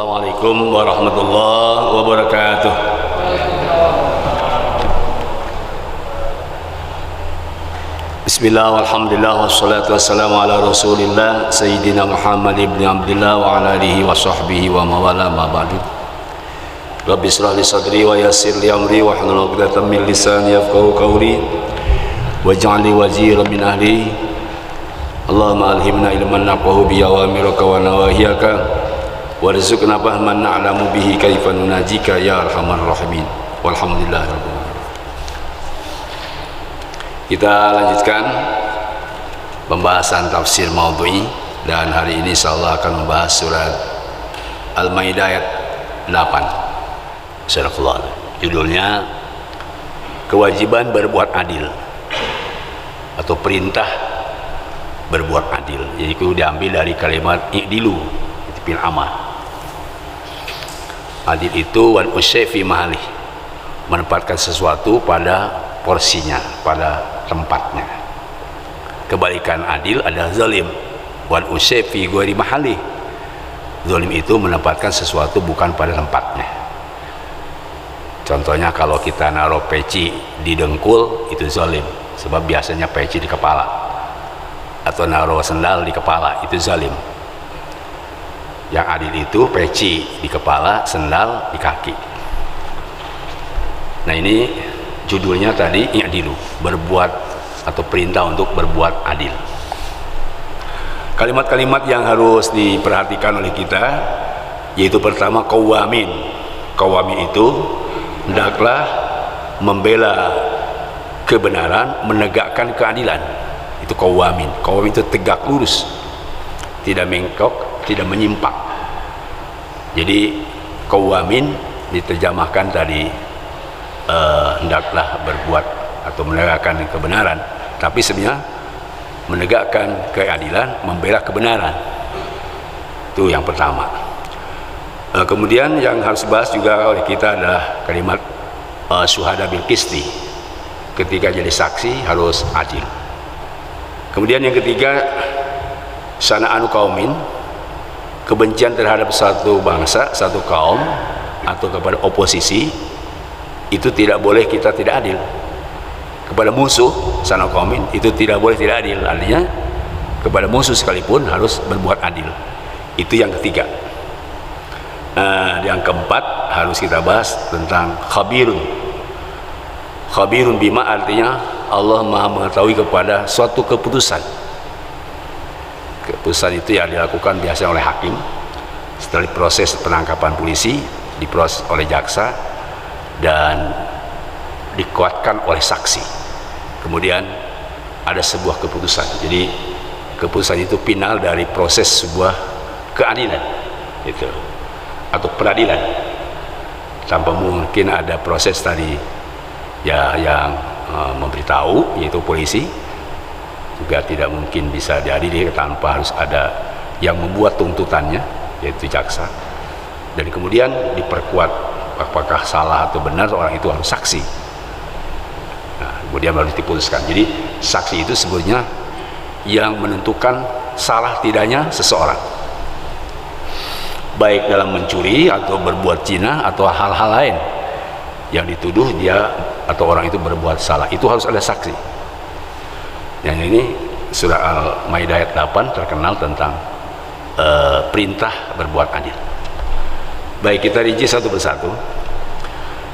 Assalamualaikum warahmatullahi wabarakatuh. Bismillah, walhamdulillah, wassalatu wassalamu ala rasulillah Sayyidina Muhammad ibn Abdullah wa ala alihi wa sahbihi wa mawala ma ba'du. Rabbi israh li sadri wa yassir li amri wa hlul 'uqdatam min lisani yafqahu qawli waj'al li waziran min ahli. Allahumma alhimna ilman naf'ahu bi awamiraka wa nawahiyaka warzuqna fahman na'lamu bihi kaifa nunajika ya arhamar rahimin. Walhamdulillah. Kita lanjutkan pembahasan tafsir maudhu'i dan hari ini insyaallah akan membahas surat Al-Maidah ayat 8. Surah judulnya kewajiban berbuat adil atau perintah berbuat adil. Jadi itu diambil dari kalimat i'dilu bil amal. Adil itu wan usyafi mahali, menempatkan sesuatu pada porsinya, pada tempatnya. Kebalikan adil adalah zalim, wan usyafi ghairi mahali. Zalim itu menempatkan sesuatu bukan pada tempatnya. Contohnya kalau kita naruh peci di dengkul itu zalim, sebab biasanya peci di kepala, atau naruh sendal di kepala itu zalim. Yang adil itu peci di kepala, sendal di kaki. Nah ini judulnya tadi i'dilu, berbuat atau perintah untuk berbuat adil. Kalimat-kalimat yang harus diperhatikan oleh kita yaitu pertama qawamin. Qawamin itu hendaklah membela kebenaran, menegakkan keadilan. Itu qawamin. Qawamin itu tegak lurus, tidak mengkok, tidak menyimpang. Jadi qawamin diterjemahkan tadi hendaklah berbuat atau menegakkan kebenaran, tapi sebenarnya menegakkan keadilan, membela kebenaran. Itu yang pertama. Kemudian yang harus dibahas juga oleh kita adalah kalimat syuhada bil qisti. Ketika jadi saksi harus adil. Kemudian yang ketiga sana'anu qaumin, kebencian terhadap satu bangsa, satu kaum atau kepada oposisi itu tidak boleh kita tidak adil. Kepada musuh sana qaumin itu tidak boleh tidak adil. Artinya kepada musuh sekalipun harus berbuat adil. Itu yang ketiga. Yang keempat harus kita bahas tentang khabirun. Khabirun bima artinya Allah Maha mengetahui kepada suatu keputusan. Keputusan itu yang dilakukan biasanya oleh hakim setelah proses penangkapan polisi, diproses oleh jaksa dan dikuatkan oleh saksi. Kemudian ada sebuah keputusan. Jadi keputusan itu final dari proses sebuah keadilan itu atau peradilan. Tanpa mungkin ada proses tadi ya yang memberitahu yaitu polisi, juga tidak mungkin bisa diadili tanpa harus ada yang membuat tuntutannya yaitu jaksa, dan kemudian diperkuat apakah salah atau benar orang itu harus saksi. Nah, kemudian baru diputuskan. Jadi saksi itu sebenarnya yang menentukan salah tidaknya seseorang, baik dalam mencuri atau berbuat zina atau hal-hal lain yang dituduh dia atau orang itu berbuat salah, itu harus ada saksi. Yang ini surah Al-Maidah ayat 8 terkenal tentang perintah berbuat adil. Baik, kita rinci satu persatu.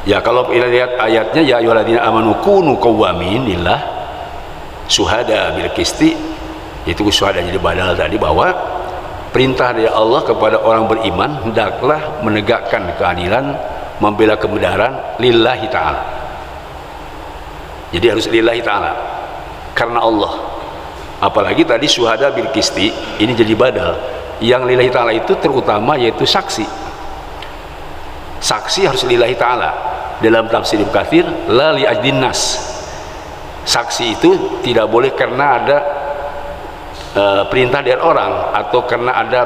Ya, kalau kita lihat ayatnya ya ayyuhalladzina amanu kunu qawwamin lillah syuhada bil qisti, itu syuhada jadi badal tadi, bahwa perintah dari Allah kepada orang beriman hendaklah menegakkan keadilan, membela kebenaran lillahi ta'ala. Jadi harus lillahi ta'ala, karena Allah. Apalagi tadi syuhada bil qisti ini jadi badal. Yang lillahi ta'ala itu terutama yaitu saksi. Saksi harus lillahi ta'ala. Dalam tafsir Ibnu Katsir la li ajlin nas. Saksi itu tidak boleh karena ada perintah dari orang atau karena ada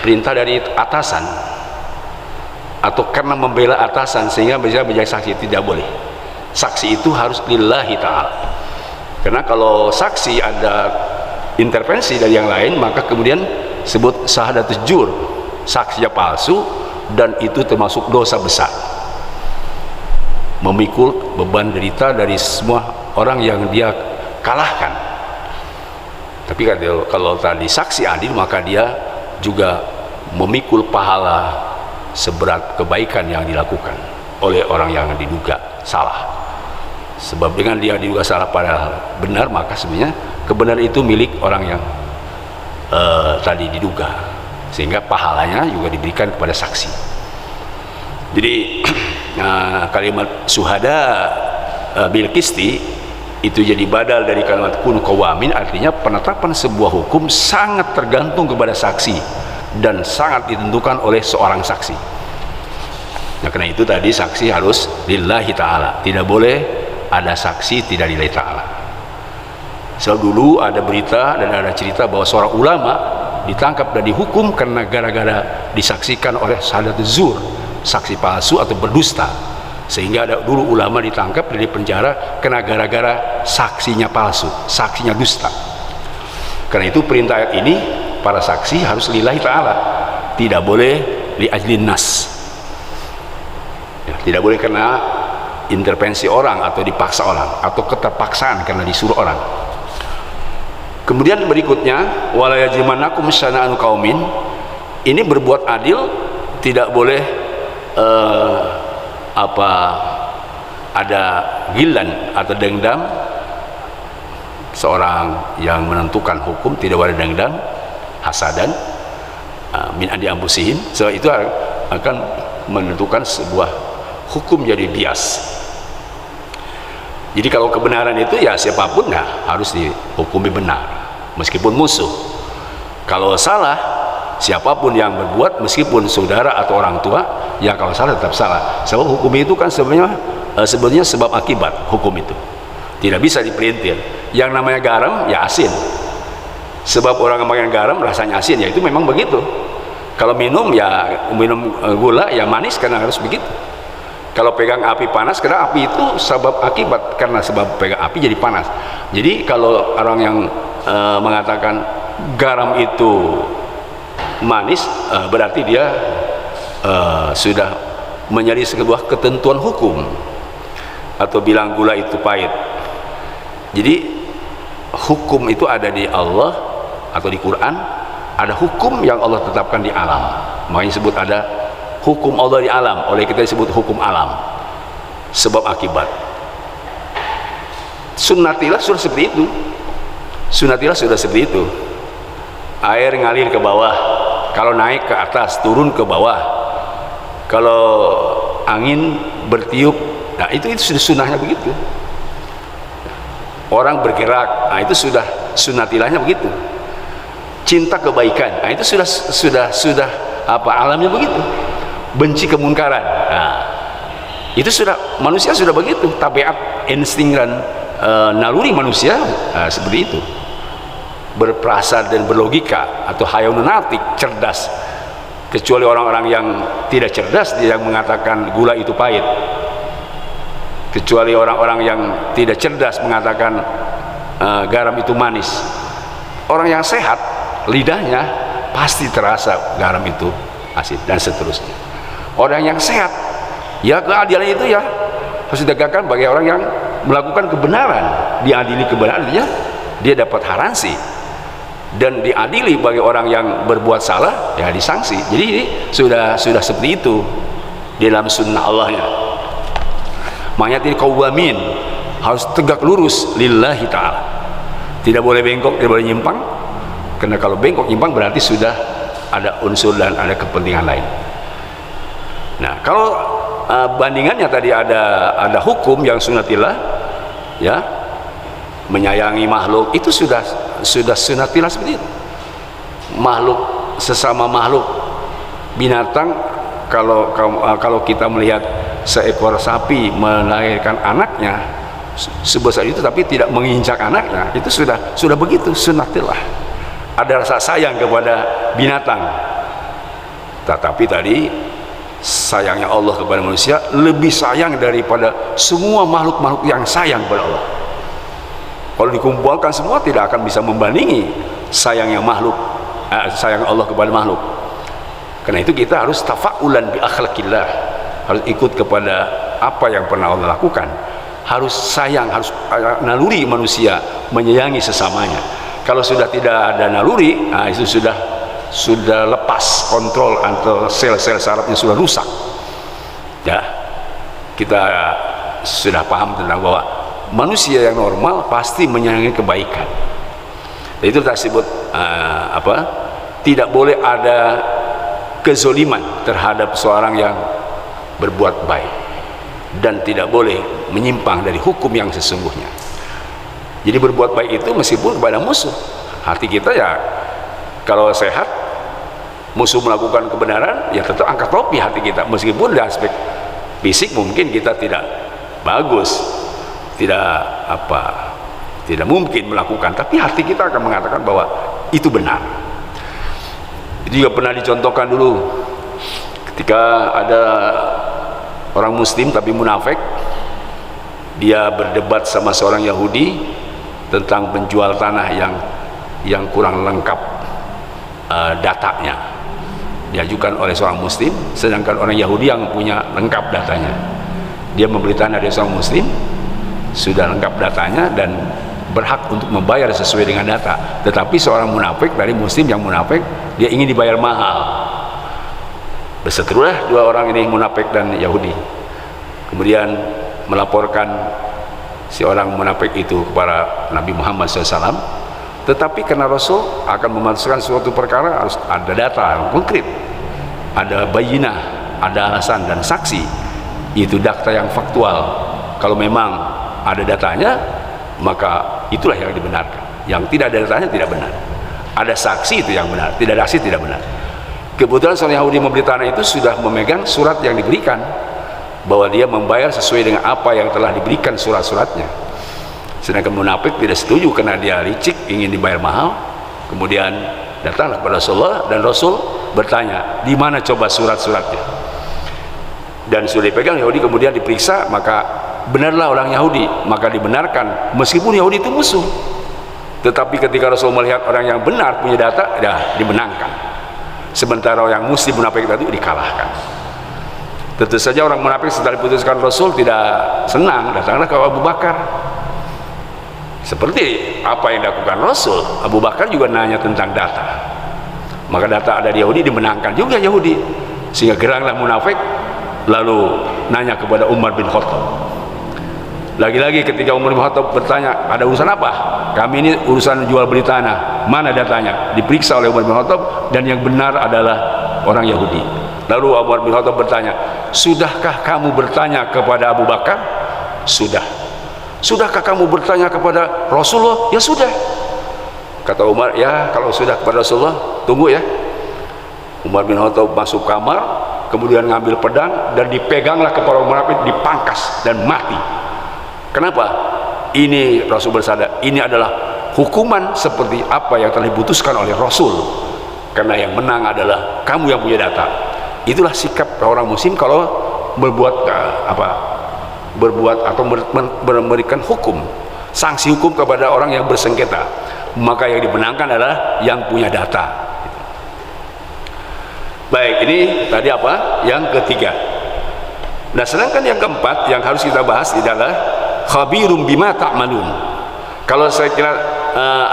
perintah dari atasan atau karena membela atasan sehingga bisa menjadi saksi, tidak boleh. Saksi itu harus lillahi ta'ala. Karena kalau saksi ada intervensi dari yang lain, maka kemudian sebut syahadatuz zur, saksinya palsu, dan itu termasuk dosa besar, memikul beban derita dari semua orang yang dia kalahkan. Tapi kalau tadi saksi adil, maka dia juga memikul pahala seberat kebaikan yang dilakukan oleh orang yang diduga salah. Sebab dengan dia diduga salah padahal benar, maka sebenarnya kebenaran itu milik orang yang tadi diduga, sehingga pahalanya juga diberikan kepada saksi. Jadi kalimat syuhada bil qisti itu jadi badal dari kalimat kunu qawamin, artinya penetapan sebuah hukum sangat tergantung kepada saksi dan sangat ditentukan oleh seorang saksi. Nah, karena itu tadi saksi harus lillahi ta'ala, tidak boleh ada saksi tidak lillahi ta'ala. Sebab dulu ada berita dan ada cerita bahwa seorang ulama ditangkap dan dihukum karena gara-gara disaksikan oleh syahadat zur, saksi palsu atau berdusta, sehingga ada dulu ulama ditangkap dan dipenjara karena gara-gara saksinya palsu, saksinya dusta. Karena itu perintah ayat ini, para saksi harus lillahi ta'ala, tidak boleh li ajlin nas, ya, tidak boleh karena intervensi orang atau dipaksa orang atau keterpaksaan karena disuruh orang. Kemudian berikutnya, wala yajrimanakum syana'anu qaumin, ini berbuat adil tidak boleh ada gilan atau dendam. Seorang yang menentukan hukum tidak boleh dendam, hasadan min andi ambusihim, sebab itu akan menentukan sebuah hukum jadi bias. Jadi kalau kebenaran itu ya siapapun harus dihukumi benar meskipun musuh. Kalau salah, siapapun yang berbuat meskipun saudara atau orang tua, ya kalau salah tetap salah. Sebab hukum itu kan sebenarnya sebab akibat hukum itu tidak bisa dipelintir. Yang namanya garam ya asin, sebab orang yang makan garam rasanya asin, ya itu memang begitu. Kalau minum gula ya manis karena harus begitu. Kalau pegang api panas, karena api itu sebab akibat, karena sebab pegang api jadi panas. Jadi kalau orang yang mengatakan garam itu manis, berarti dia sudah menjadi sebuah ketentuan hukum, atau bilang gula itu pahit. Jadi hukum itu ada di Allah atau di Quran, ada hukum yang Allah tetapkan di alam, makanya disebut ada hukum Allah di alam, oleh kita disebut hukum alam, sebab akibat. Sunnatilah sudah seperti itu, sunnatilah sudah seperti itu. Air ngalir ke bawah, kalau naik ke atas, turun ke bawah. Kalau angin bertiup, nah itu sudah sunnahnya begitu. Orang bergerak, nah itu sudah sunnatilahnya begitu. Cinta kebaikan, nah itu sudah alamnya begitu. Benci kemunkaran, nah itu sudah manusia sudah begitu, tabiat, insting dan naluri manusia seperti itu. Berprasar dan berlogika atau hayawun natik, cerdas. Kecuali orang-orang yang tidak cerdas, dia yang mengatakan gula itu pahit. Kecuali orang-orang yang tidak cerdas mengatakan garam itu manis. Orang yang sehat, lidahnya pasti terasa garam itu asin, dan seterusnya. Orang yang sehat, ya keadilan itu ya harus ditegakkan bagi orang yang melakukan kebenaran. Diadili kebenaran, dia dapat haransi, dan diadili bagi orang yang berbuat salah, ya disangsi. Jadi ini sudah seperti itu di dalam sunnah Allahnya. Makanya qawamin harus tegak lurus lillahi ta'ala, tidak boleh bengkok, tidak boleh nyimpang, karena kalau bengkok nyimpang berarti sudah ada unsur dan ada kepentingan lain. Nah, kalau bandingannya tadi ada hukum yang sunnatillah, ya, menyayangi makhluk, itu sudah sunnatillah seperti itu. Makhluk, sesama makhluk binatang, kalau kita melihat seekor sapi melahirkan anaknya sebesar itu tapi tidak menginjak anaknya, itu sudah begitu sunnatillah. Ada rasa sayang kepada binatang. Tetapi tadi sayangnya Allah kepada manusia lebih sayang daripada semua makhluk-makhluk yang sayang kepada Allah. Kalau dikumpulkan semua tidak akan bisa membandingi sayangnya makhluk, sayang Allah kepada makhluk. Karena itu kita harus tafa'ulan bi akhlaqillah, harus ikut kepada apa yang pernah Allah lakukan, harus sayang, harus naluri manusia menyayangi sesamanya. Kalau sudah tidak ada naluri, nah itu sudah lepas kontrol, atau sel-sel sarafnya sudah rusak. Ya, kita sudah paham tentang bahwa manusia yang normal pasti menyayangi kebaikan. Itu tersebut tidak boleh ada kezoliman terhadap seorang yang berbuat baik, dan tidak boleh menyimpang dari hukum yang sesungguhnya. Jadi berbuat baik itu meskipun kepada musuh, hati kita ya kalau sehat, musuh melakukan kebenaran ya tetap angkat topi hati kita, meskipun di aspek fisik mungkin kita tidak bagus, tidak mungkin melakukan, tapi hati kita akan mengatakan bahwa itu benar. Itu juga pernah dicontohkan dulu ketika ada orang muslim tapi munafik, dia berdebat sama seorang Yahudi tentang penjual tanah yang kurang lengkap datanya, diajukan oleh seorang muslim, sedangkan orang Yahudi yang punya lengkap datanya. Dia membeli tanah dari seorang muslim, sudah lengkap datanya dan berhak untuk membayar sesuai dengan data, tetapi seorang munafik dari muslim yang munafik, dia ingin dibayar mahal. Berseterulah dua orang ini, munafik dan Yahudi, kemudian melaporkan si orang munafik itu kepada Nabi Muhammad SAW. Tetapi karena Rasul akan memutuskan suatu perkara harus ada data yang konkret, ada bayinah, ada alasan dan saksi, itu data yang faktual. Kalau memang ada datanya, maka itulah yang dibenarkan. Yang tidak ada datanya tidak benar. Ada saksi itu yang benar, tidak ada saksi tidak benar. Kebetulan seorang Yahudi membeli tanah itu sudah memegang surat yang diberikan, bahwa dia membayar sesuai dengan apa yang telah diberikan surat-suratnya. Sedangkan munafik tidak setuju karena dia licik, ingin dibayar mahal. Kemudian datanglah kepada Rasulullah, dan Rasul bertanya, di mana coba surat-suratnya? Dan sudah dipegang Yahudi, kemudian diperiksa, maka benarlah orang Yahudi, maka dibenarkan meskipun Yahudi itu musuh. Tetapi ketika Rasul melihat orang yang benar punya data, ya dimenangkan. Sementara orang muslim munafik itu dikalahkan. Tentu saja orang munafik setelah diputuskan Rasul tidak senang, datanglah ke Abu Bakar. Seperti apa yang dilakukan Rasul, Abu Bakar juga nanya tentang data. Maka data ada di Yahudi, dimenangkan juga Yahudi. Sehingga geranglah munafik, lalu nanya kepada Umar bin Khattab. Lagi-lagi ketika Umar bin Khattab bertanya, ada urusan apa? Kami ini urusan jual beli tanah, mana datanya? Diperiksa oleh Umar bin Khattab, dan yang benar adalah orang Yahudi. Lalu Umar bin Khattab bertanya, sudahkah kamu bertanya kepada Abu Bakar? Sudah. Sudahkah kamu bertanya kepada Rasulullah? Ya sudah. Kata Umar, ya kalau sudah kepada Rasulullah, tunggu ya. Umar bin Khattab masuk kamar, kemudian ngambil pedang, dan dipeganglah kepala Umar, dipangkas dan mati. Kenapa? Ini Rasul bersabda, ini adalah hukuman seperti apa yang telah diputuskan oleh Rasul, karena yang menang adalah kamu yang punya data. Itulah sikap orang muslim kalau berbuat atau memberikan hukum, sanksi hukum kepada orang yang bersengketa, maka yang dimenangkan adalah yang punya data. Baik, ini tadi apa? Yang ketiga. Nah, sedangkan yang keempat yang harus kita bahas adalah khabirum bima ta'malun. Kalau saya kira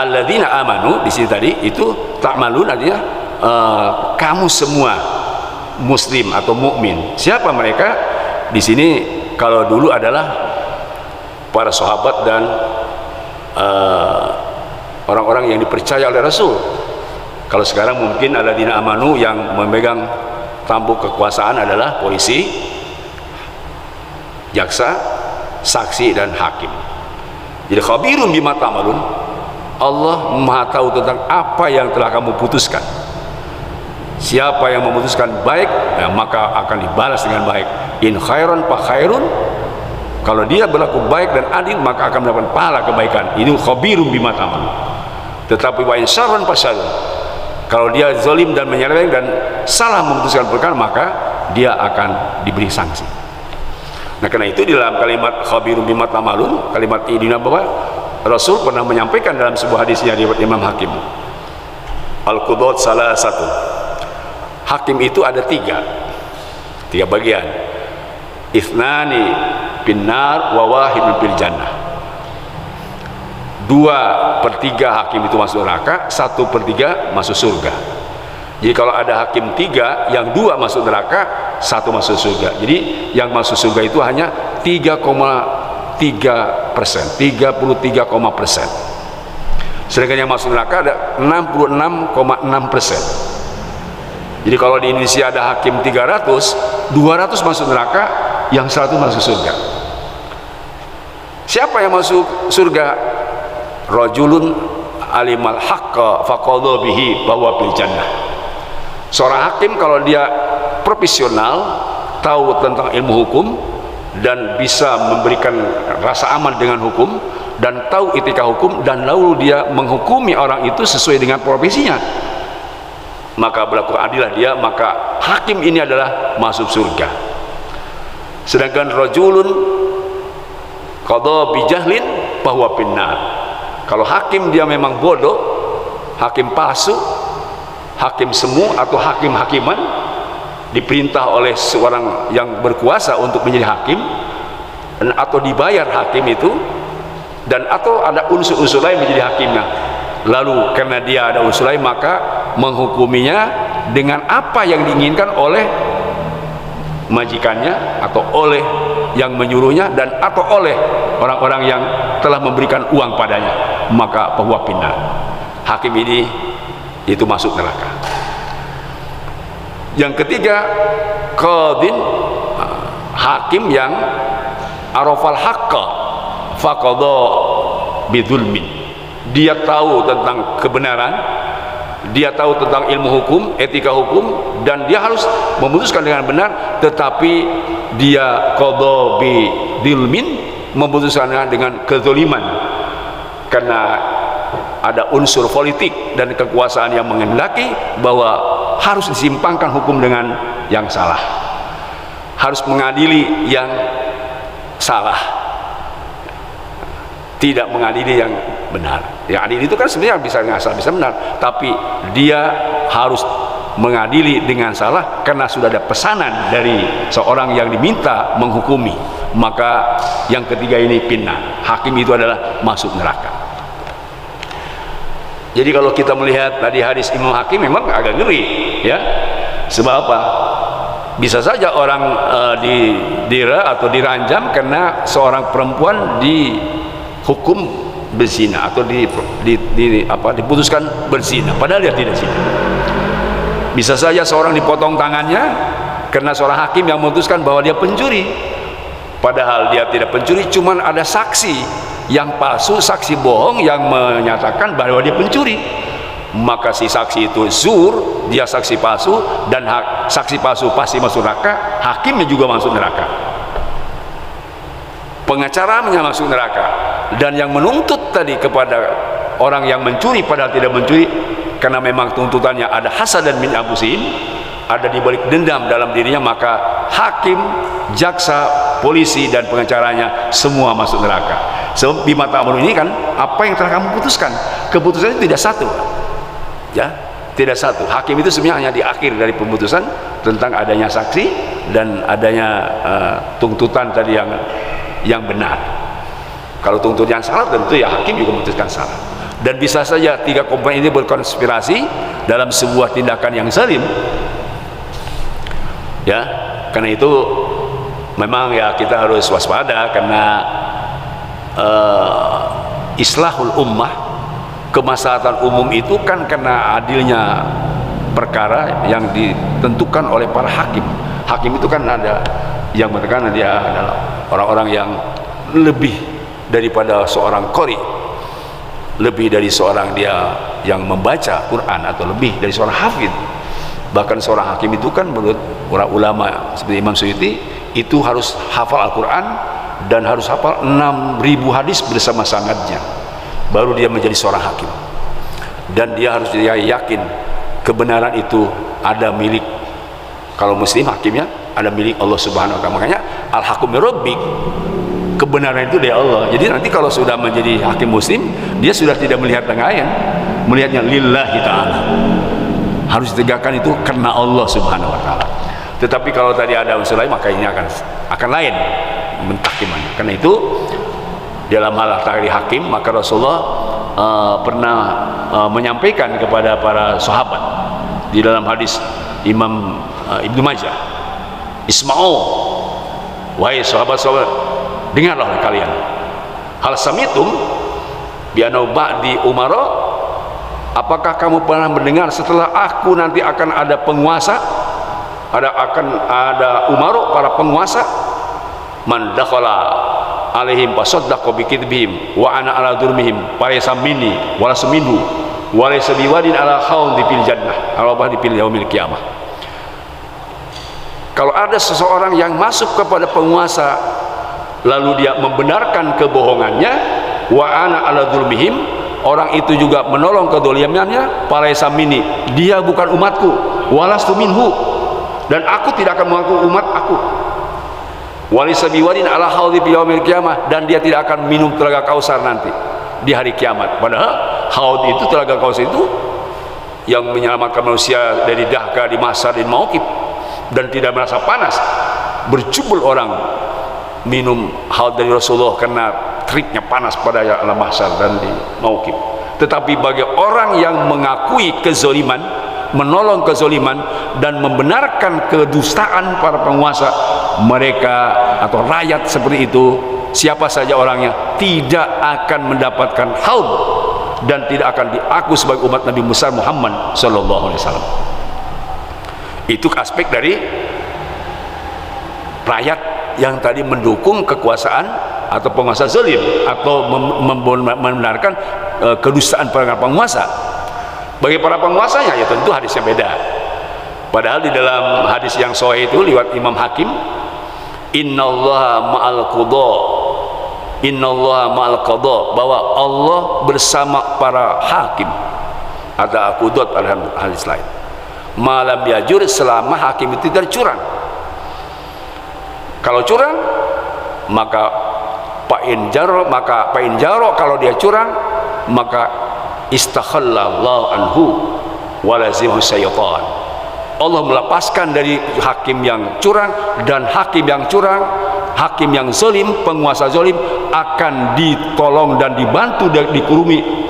alladzina amanu di sini tadi itu ta'malun artinya kamu semua muslim atau mukmin. Siapa mereka? Di sini kalau dulu adalah para sahabat dan orang-orang yang dipercaya oleh Rasul. Kalau sekarang mungkin alladzina amanu yang memegang tampuk kekuasaan adalah polisi, jaksa, saksi dan hakim. Jadi khabirun bima ta'malun, Allah Maha tahu tentang apa yang telah kamu putuskan. Siapa yang memutuskan baik, ya, maka akan dibalas dengan baik. In khairan fa khairun, kalau dia berlaku baik dan adil maka akan mendapatkan pahala kebaikan. Ini khabirun bima ta'malun. Tetapi wa in syarran fa syarrun, kalau dia zalim dan menyeleweng dan salah memutuskan perkara, maka dia akan diberi sanksi. Nah, karena itu di dalam kalimat khabirun bima ta'malun, kalimat ini bahwa Rasul pernah menyampaikan dalam sebuah hadisnya di Imam Hakim, al-qudat salah satu, Hakim itu ada tiga bagian. Ithnani finnar wa wahidun fil jannah. 2/3 hakim itu masuk neraka, 1/3 masuk surga. Jadi kalau ada hakim 3, yang 2 masuk neraka, 1 masuk surga. Jadi yang masuk surga itu hanya 3,3%, 33,%. Sedangkan yang masuk neraka ada 66,6%. Jadi kalau di Indonesia ada hakim 300, 200 masuk neraka, yang 100 masuk surga. Siapa yang masuk surga? Rajulun alimal haqqa faqadha bihi bahwa bil jannah. Seorang hakim kalau dia profesional, tahu tentang ilmu hukum dan bisa memberikan rasa aman dengan hukum dan tahu etika hukum, dan lalu dia menghukumi orang itu sesuai dengan profesinya, maka berlaku adilah dia, maka hakim ini adalah masuk surga. Sedangkan rajulun qadha bijahlin bahwa finnar. Kalau hakim dia memang bodoh, hakim palsu, hakim semu atau hakim-hakiman, diperintah oleh seorang yang berkuasa untuk menjadi hakim, dan atau dibayar hakim itu, dan atau ada unsur-unsur lain menjadi hakimnya, lalu karena dia ada unsur lain maka menghukuminya dengan apa yang diinginkan oleh majikannya atau oleh yang menyuruhnya dan atau oleh orang-orang yang telah memberikan uang padanya, maka bahwa pindah hakim ini itu masuk neraka. Yang ketiga, qadin, hakim yang arafal haqqa faqadha bidzulmin. Dia tahu tentang kebenaran, dia tahu tentang ilmu hukum, etika hukum, dan dia harus memutuskan dengan benar, tetapi dia qadha bidzulmin, memutuskannya dengan kezaliman, karena ada unsur politik dan kekuasaan yang menghendaki bahwa harus disimpangkan hukum dengan yang salah, harus mengadili yang salah, tidak mengadili yang benar. Yang adil itu kan sebenarnya bisa ngasal bisa benar, tapi dia harus mengadili dengan salah karena sudah ada pesanan dari seorang yang diminta menghukumi. Maka yang ketiga ini pindah, hakim itu adalah masuk neraka. Jadi kalau kita melihat tadi hadis Imam Hakim memang agak ngeri, ya. Sebab apa? Bisa saja orang didera atau diranjam karena seorang perempuan dihukum berzina atau diputuskan berzina padahal dia tidak zina. Bisa saja seorang dipotong tangannya karena seorang hakim yang memutuskan bahwa dia pencuri padahal dia tidak pencuri, cuman ada saksi yang palsu, saksi bohong yang menyatakan bahwa dia pencuri, maka si saksi itu zur, dia saksi palsu, dan saksi palsu pasti masuk neraka, hakimnya juga masuk neraka, pengacaranya masuk neraka, dan yang menuntut tadi kepada orang yang mencuri padahal tidak mencuri karena memang tuntutannya ada hasad dan min abusin, ada dibalik dendam dalam dirinya, maka hakim, jaksa, polisi dan pengacaranya semua masuk neraka. Sebab bima ta'malun ini kan apa yang telah kamu putuskan, keputusannya tidak satu, ya, tidak satu. Hakim itu sebenarnya hanya di akhir dari pemutusan tentang adanya saksi dan adanya tuntutan tadi yang benar. Kalau tuntutan yang salah tentu ya hakim juga memutuskan salah. Dan bisa saja tiga komponen ini berkonspirasi dalam sebuah tindakan yang zalim, ya. Karena itu memang ya kita harus waspada, karena islahul ummah, kemaslahatan umum itu kan karena adilnya perkara yang ditentukan oleh para hakim. Hakim itu kan ada yang mengatakan dia adalah orang-orang yang lebih daripada seorang qori, lebih dari seorang dia yang membaca Quran, atau lebih dari seorang hafid. Bahkan seorang hakim itu kan menurut para ulama seperti Imam Suyuti itu harus hafal Al-Quran dan harus hafal 6.000 hadis bersama sanadnya, baru dia menjadi seorang hakim. Dan dia harus yakin kebenaran itu ada milik, kalau muslim hakimnya ada milik Allah Subhanahu wa ta'ala. Makanya al-hakum min rabbik, kebenaran itu dari Allah. Jadi nanti kalau sudah menjadi hakim muslim, dia sudah tidak melihat yang lain, melihatnya lillahi ta'ala. harus ditegakkan itu karena Allah Subhanahu wa taala. Tetapi kalau tadi ada unsur lain, maka ini akan lain mentahkimannya. Karena itu dalam hal tahrir hakim, maka Rasulullah pernah menyampaikan kepada para sahabat di dalam hadis Imam Ibnu Majah, "Isma'u, wahai sahabat-sahabat, dengarlah kalian, hal samitum bi anna ba'di umara, apakah kamu pernah mendengar setelah aku nanti akan ada penguasa, akan ada umara, para penguasa, man dakhala alaihim fasaddaqa bi kidbihim wa ana ala durmihim falaysa minni wa laysa minhu wa laysa biwadin ala khawdi fil jannah ala bahdi fil yaumil qiyamah." Kalau ada seseorang yang masuk kepada penguasa lalu dia membenarkan kebohongannya, wa ana ala durmihim, orang itu juga menolong kedolimannya, falaysa minni, dia bukan umatku, wa lastu minhu, dan aku tidak akan mengaku umat aku, walaysa biwadin ala haudhi fi yaumil qiyamah, dan dia tidak akan minum telaga Kausar nanti di hari kiamat. Padahal haud itu, telaga Kausar itu yang menyelamatkan manusia dari dahka di mahsyar dan mauqif, dan tidak merasa panas. Berjubel orang minum haud dari Rasulullah karena teriknya panas pada alam mahsyar dan di mauqif. Tetapi bagi orang yang mengakui kezaliman, menolong kezaliman, dan membenarkan kedustaan para penguasa, mereka atau rakyat seperti itu, siapa saja orangnya, tidak akan mendapatkan haud dan tidak akan diaku sebagai umat Nabi besar Muhammad sallallahu alaihi wasallam. Itu aspek dari rakyat yang tadi mendukung kekuasaan atau penguasa zalim, atau membenarkan kedustaan para penguasa. Bagi para penguasanya ya tentu hadisnya beda. Padahal di dalam hadis yang sahih itu lewat Imam Hakim, innallaha ma'al qadha, innallaha ma'al qadha, bahwa Allah bersama para hakim. Ada qudot pada hadis lain, malam yajur, selama hakim itu tidak curang. Kalau curang maka fa'in jaro, kalau dia curang maka istakhallallahu anhu walazimu syaitan. Allah melepaskan dari hakim yang curang, dan hakim yang curang, hakim yang zalim, penguasa zalim akan ditolong dan dibantu dan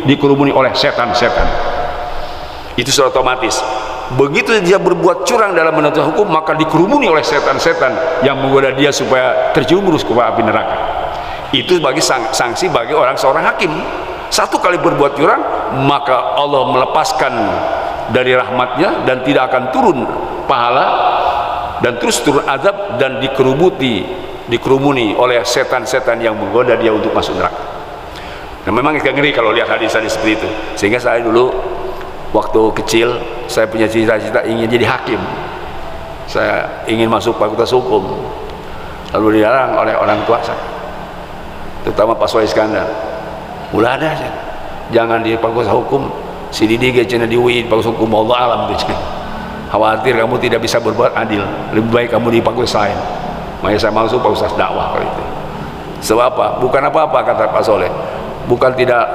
dikerumuni oleh setan-setan. Itu sudah otomatis. Begitu dia berbuat curang dalam menentukan hukum, maka dikerumuni oleh setan-setan yang menggoda dia supaya terjerumus ke api neraka. Itu bagi sanksi bagi seorang hakim. Satu kali berbuat curang, maka Allah melepaskan dari rahmatnya dan tidak akan turun pahala, dan terus turun azab dan dikerumuni oleh setan-setan yang menggoda dia untuk masuk neraka. Nah, memang agak ngeri kalau lihat hadis-hadis seperti itu. Sehingga saya dulu waktu kecil, saya punya cita-cita ingin jadi hakim. Saya ingin masuk fakultas hukum, lalu dilarang oleh orang tua saya, terutama Pak Soleh Iskandar. Ulah ada aja, jangan di fakultas hukum, si Didi gecena di UI fakultas hukum, Allah alam gecena. Khawatir kamu tidak bisa berbuat adil, lebih baik kamu di fakultas lain. Makanya saya masuk fakultas dakwah kali itu. Sebab apa? Bukan apa-apa kata Pak Soleh, bukan tidak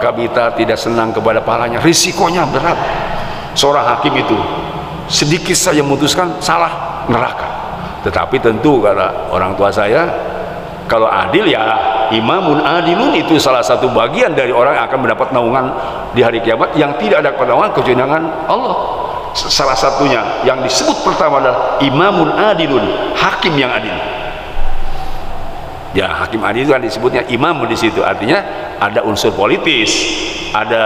kabita tidak senang kepada pahalanya, risikonya berat. Seorang hakim itu sedikit saja memutuskan salah, neraka. Tetapi tentu kata orang tua saya, kalau adil ya imamun adilun, itu salah satu bagian dari orang yang akan mendapat naungan di hari kiamat yang tidak ada naungan kecuali dengan Allah. Salah satunya yang disebut pertama adalah imamun adilun, hakim yang adil. Ya, hakim adil itu kan disebutnya imam di situ, artinya ada unsur politis, ada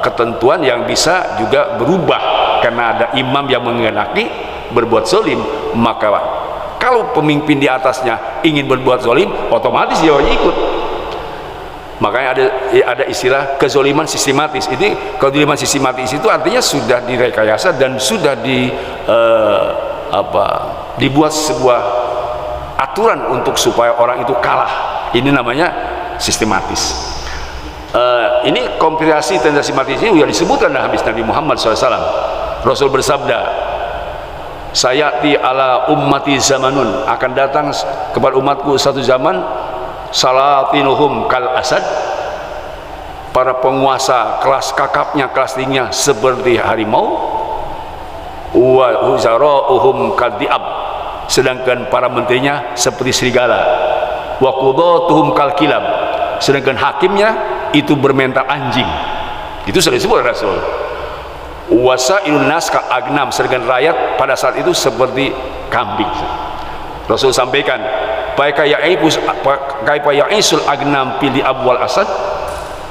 ketentuan yang bisa juga berubah karena ada imam yang menghendaki berbuat zalim. Maka kalau pemimpin di atasnya ingin berbuat zalim, otomatis dia ikut. Makanya ada istilah kezaliman sistematis. Ini kezaliman sistematis itu artinya sudah direkayasa dan sudah dibuat sebuah aturan untuk supaya orang itu kalah. Ini namanya sistematis. Ini kompilasi tentang sistematis ini sudah disebutkan dalam hadis Nabi Muhammad SAW. Rasul bersabda, sayati ala ummati zamanun, akan datang kepada umatku satu zaman, salatinuhum kal asad para penguasa kelas kakapnya, kelas tingginya seperti harimau, wa huzara'uhum kadhi'ab, sedangkan para menterinya seperti serigala, wa qudatuhum kalkilab, sedangkan hakimnya itu bermental anjing. Itu sudah disebut Rasul. Wasailun nas ka agnam, sedangkan rakyat pada saat itu seperti kambing. Rasul sampaikan, kaifa ya'isul agnam fil abwal asad,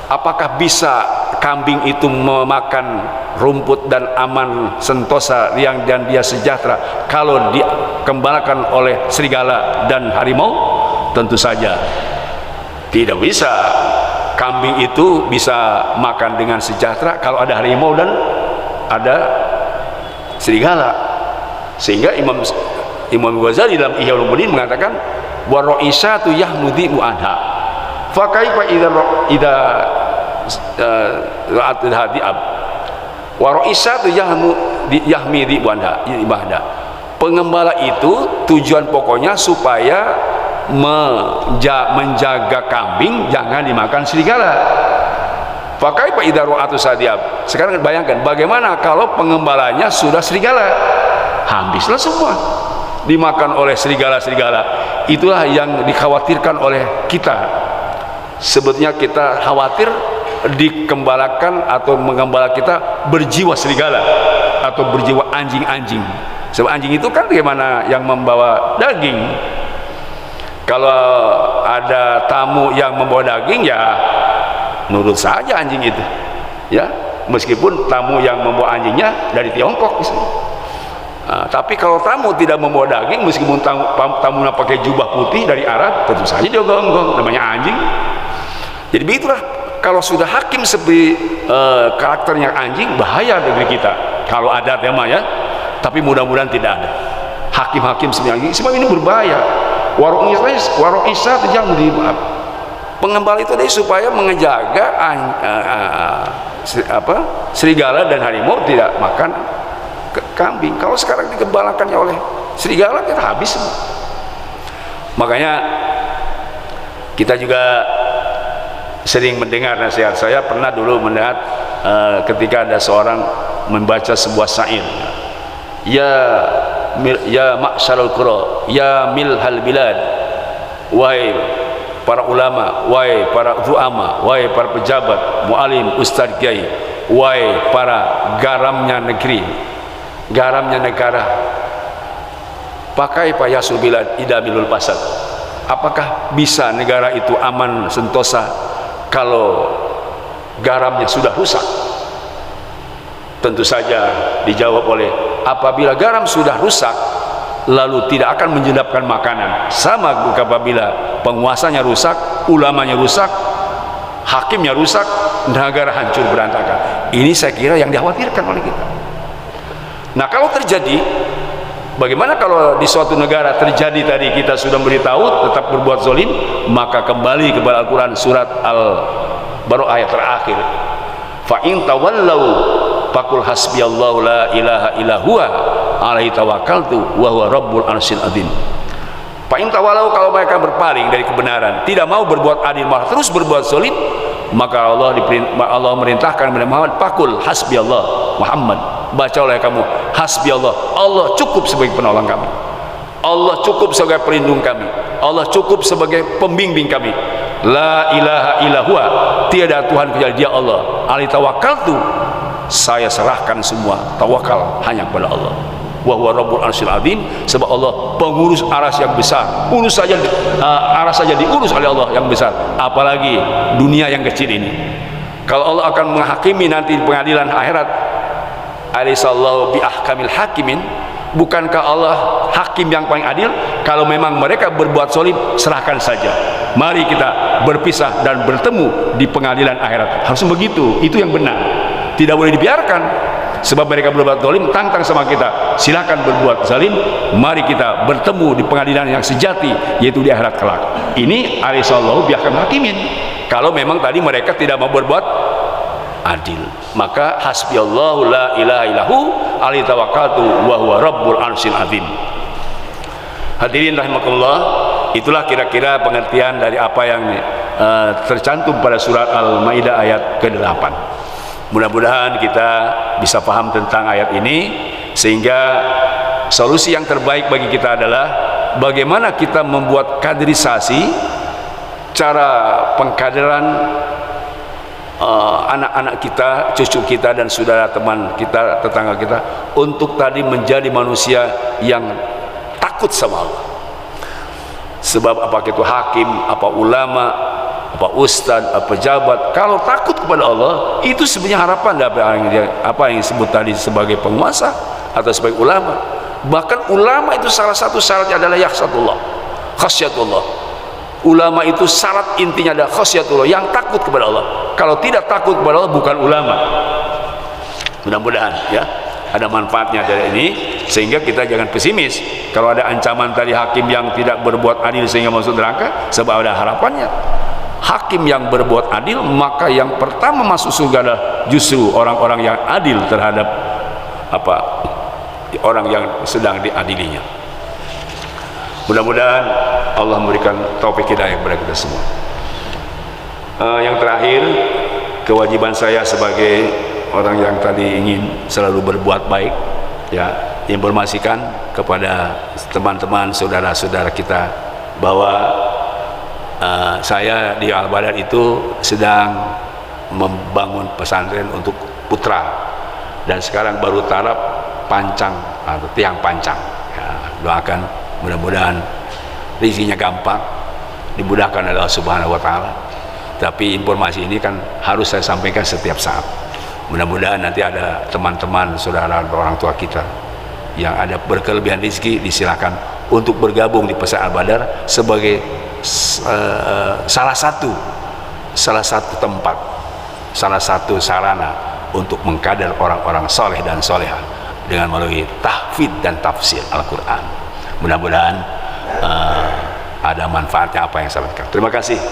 apakah bisa kambing itu memakan rumput dan aman sentosa yang dan dia sejahtera kalau dikembalakan oleh serigala dan harimau? Tentu saja tidak bisa. Kambing itu bisa makan dengan sejahtera kalau ada harimau dan ada serigala. Sehingga Imam Ghazali dalam Ihya Ulumuddin mengatakan wa ra'isatu yahmudi mu'adha fa kaifa idza ra'at hadiab wa ra'isatu yahmidi mu'adha. Pengembala itu tujuan pokoknya supaya menjaga kambing jangan dimakan serigala. Pakai Pak Idaro atau Sadiab. Sekarang bayangkan bagaimana kalau pengembalanya sudah serigala, habislah semua dimakan oleh serigala-serigala. Itulah yang dikhawatirkan oleh kita. Sebetulnya kita khawatir dikembalakan atau mengembala kita berjiwa serigala atau berjiwa anjing-anjing. Sebab anjing itu kan bagaimana yang membawa daging. Kalau ada tamu yang membawa daging, ya nurut saja anjing itu, ya, meskipun tamu yang membawa anjingnya dari Tiongkok misalnya. Tapi kalau tamu tidak membawa daging, meskipun tamunya pakai jubah putih dari Arab, tentu saja dia gonggong, namanya anjing. Jadi begitulah, kalau sudah hakim seperti karakternya anjing, bahaya negeri kita. Kalau ada tema ya, tapi mudah-mudahan tidak ada hakim-hakim sebenarnya. Sebab ini berbahaya. Warung Isa terjang di pengembala itu tadi supaya menjaga serigala dan harimau tidak makan kambing. Kalau sekarang dikembalakannya oleh serigala, kita habis semua. Makanya kita juga sering mendengar nasihat. Saya pernah dulu mendengar ketika ada seorang membaca sebuah syair, ya ma'syarul qura, ya milhal bilad, wahai para ulama, wahai para du'ama, wahai para pejabat, mu'alim, ustadz, kiai, wahai para garamnya negeri, garamnya negara, pakai payasul bilad idamilul pasad. Apakah bisa negara itu aman sentosa kalau garamnya sudah rusak? Tentu saja dijawab oleh, apabila garam sudah rusak lalu tidak akan menjedapkan makanan. Sama apabila penguasanya rusak, ulamanya rusak, hakimnya rusak, negara hancur berantakan. Ini saya kira yang dikhawatirkan oleh kita. Nah, kalau terjadi, bagaimana kalau di suatu negara terjadi tadi kita sudah beritahu tetap berbuat zalim, maka kembali kepada Al-Quran surat Al-Baqarah ayat terakhir, fa in tawallau faqul hasbiyallahu la ilaha illa huwa alaihi tawakkaltu wa huwa rabbul arsyil azim. Fa in tawalau, kalau mereka berpaling dari kebenaran, tidak mau berbuat adil, malah terus berbuat zalim, maka Allah merintahkan kepada Muhammad, faqul hasbiyallah, Muhammad, baca oleh kamu, hasbiyallah, Allah cukup sebagai penolong kami, Allah cukup sebagai pelindung kami, Allah cukup sebagai pembimbing kami, la ilaha illa huwa, tiada Tuhan kecuali Dia Allah, alaihi tawakkaltu, saya serahkan semua, tawakal hanya kepada Allah, wa huwa rabbul arsyil azim, sebab Allah pengurus aras yang besar. Urus saja aras saja diurus oleh Allah yang besar, apalagi dunia yang kecil ini. Kalau Allah akan menghakimi nanti di pengadilan akhirat, alisallahu bi ahkamil hakimin, bukankah Allah hakim yang paling adil? Kalau memang mereka berbuat zalim, serahkan saja, mari kita berpisah dan bertemu di pengadilan akhirat. Harus begitu, itu yang benar. Tidak boleh dibiarkan, sebab mereka berbuat zalim, tantang sama kita, silakan berbuat zalim, mari kita bertemu di pengadilan yang sejati, yaitu di akhirat kelak. Ini alisallahu biahkam hakimin. Kalau memang tadi mereka tidak mau berbuat adil, maka hasbiyallahu la ilaha illahu alaihi tawakkaltu wa huwa rabbul arsyil azim. Hadirin rahimakumullah, itulah kira-kira pengertian dari apa yang tercantum pada surat Al-Maidah ayat ke-8. Mudah-mudahan kita bisa paham tentang ayat ini, sehingga solusi yang terbaik bagi kita adalah bagaimana kita membuat kaderisasi, cara pengkaderan anak-anak kita, cucu kita, dan saudara teman kita, tetangga kita, untuk tadi menjadi manusia yang takut sama Allah. Sebab apakah itu hakim, apa ulama, apa ustadz, apa pejabat, kalau takut kepada Allah, itu sebenarnya harapan apa yang disebut tadi sebagai penguasa atau sebagai ulama. Bahkan ulama itu salah satu syaratnya adalah yakhsatullah, khasyatullah. Ulama itu syarat intinya adalah khasyatullah, yang takut kepada Allah. Kalau tidak takut kepada Allah, bukan ulama. Mudah-mudahan ya ada manfaatnya dari ini, sehingga kita jangan pesimis kalau ada ancaman tadi hakim yang tidak berbuat adil sehingga masuk neraka, sebab ada harapannya. Hakim yang berbuat adil, maka yang pertama masuk surga adalah justru orang-orang yang adil terhadap orang yang sedang diadilinya. Mudah-mudahan Allah memberikan taufik hidayah kepada kita semua. Yang terakhir, kewajiban saya sebagai orang yang tadi ingin selalu berbuat baik, ya, informasikan kepada teman-teman, saudara-saudara kita bahwa saya di Al-Badar itu sedang membangun pesantren untuk putra, dan sekarang baru taraf pancang atau tiang pancang. Ya, doakan mudah-mudahan rezekinya gampang, dimudahkan oleh Allah Subhanahu wa taala. Tapi informasi ini kan harus saya sampaikan setiap saat. Mudah-mudahan nanti ada teman-teman, saudara, orang tua kita yang ada berkelebihan rezeki, disilakan untuk bergabung di pesantren Al-Badar sebagai salah satu tempat, salah satu sarana untuk mengkader orang-orang soleh dan soleha dengan melalui tahfidz dan tafsir Al-Quran. Mudah-mudahan ada manfaatnya apa yang saya sampaikan. Terima kasih.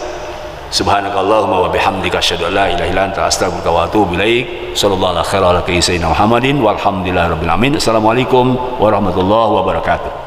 Subhanakallahumma wa bihamdika asyhadu an la ilaha illa anta astaghfiruka wa atubu ilaik. Sallallahu alaihi wa sallam ala sayyidina Muhammadin walhamdulillahi rabbil alamin. Assalamualaikum warahmatullahi wabarakatuh.